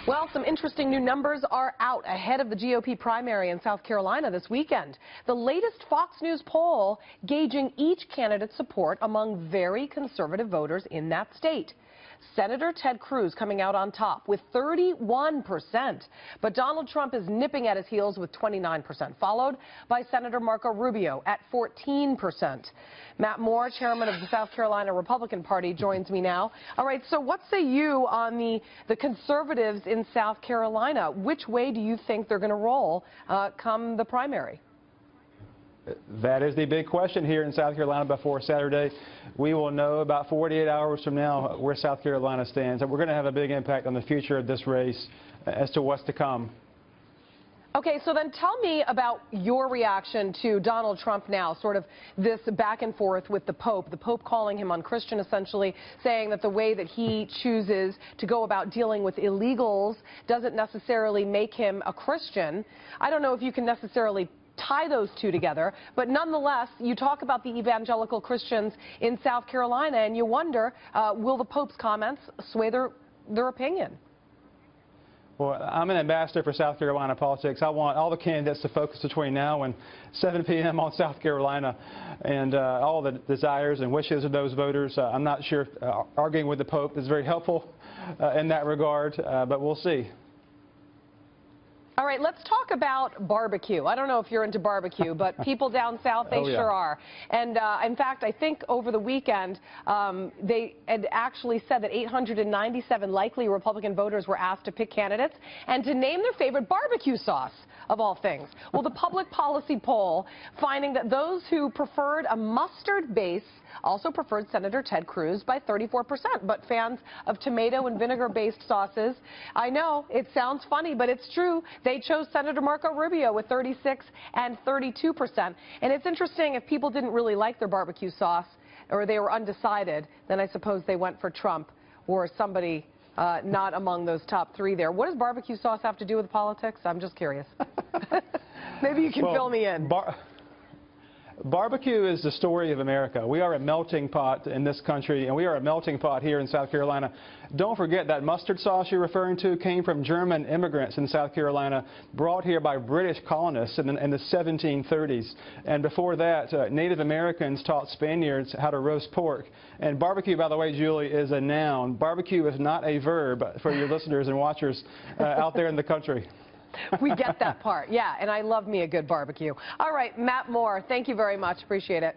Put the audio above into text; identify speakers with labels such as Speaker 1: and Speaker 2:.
Speaker 1: Well, some interesting new numbers are out ahead of the GOP primary in South Carolina this weekend. The latest Fox News poll gauging each candidate's support among very conservative voters in that state. Senator Ted Cruz coming out on top with 31%, but Donald Trump is nipping at his heels with 29%, followed by Senator Marco Rubio at 14%. Matt Moore, chairman of the South Carolina Republican Party, joins me now. All right, so what say you on the conservatives in South Carolina? Which way do you think they're going to roll come the primary?
Speaker 2: That is the big question here in South Carolina before Saturday. We will know about 48 hours from now where South Carolina stands, and we're going to have a big impact on the future of this race as to what's to come.
Speaker 1: Okay, so then tell me about your reaction to Donald Trump now, sort of this back and forth with the Pope calling him unchristian, essentially saying that the way that he chooses to go about dealing with illegals doesn't necessarily make him a Christian. I don't know if you can necessarily tie those two together, but nonetheless, you talk about the evangelical Christians in South Carolina, and you wonder, will the Pope's comments sway their opinion?
Speaker 2: Well, I'm an ambassador for South Carolina politics. I want all the candidates to focus between now and 7 p.m. on South Carolina and all the desires and wishes of those voters. I'm not sure if arguing with the Pope is very helpful in that regard, but we'll see.
Speaker 1: All right, let's talk about barbecue. I don't know if you're into barbecue, but people down south, they sure are. And in fact, I think over the weekend, they had actually said that 897 likely Republican voters were asked to pick candidates and to name their favorite barbecue sauce, of all things. Well, the public policy poll finding that those who preferred a mustard base also preferred Senator Ted Cruz by 34%, but fans of tomato and vinegar-based sauces, I know, it sounds funny, but it's true. They chose Senator Marco Rubio with 36 and 32%. And it's interesting, if people didn't really like their barbecue sauce or they were undecided, then I suppose they went for Trump or somebody not among those top three there. What does barbecue sauce have to do with politics? I'm just curious. Maybe you can fill me in.
Speaker 2: Barbecue is the story of America. We are a melting pot in this country, and we are a melting pot here in South Carolina. Don't forget that mustard sauce you're referring to came from German immigrants in South Carolina, brought here by British colonists in the 1730s. And before that, Native Americans taught Spaniards how to roast pork. And barbecue, by the way, Julie, is a noun. Barbecue is not a verb for your listeners and watchers out there in the country.
Speaker 1: We get that part, yeah, and I love me a good barbecue. All right, Matt Moore, thank you very much. Appreciate it.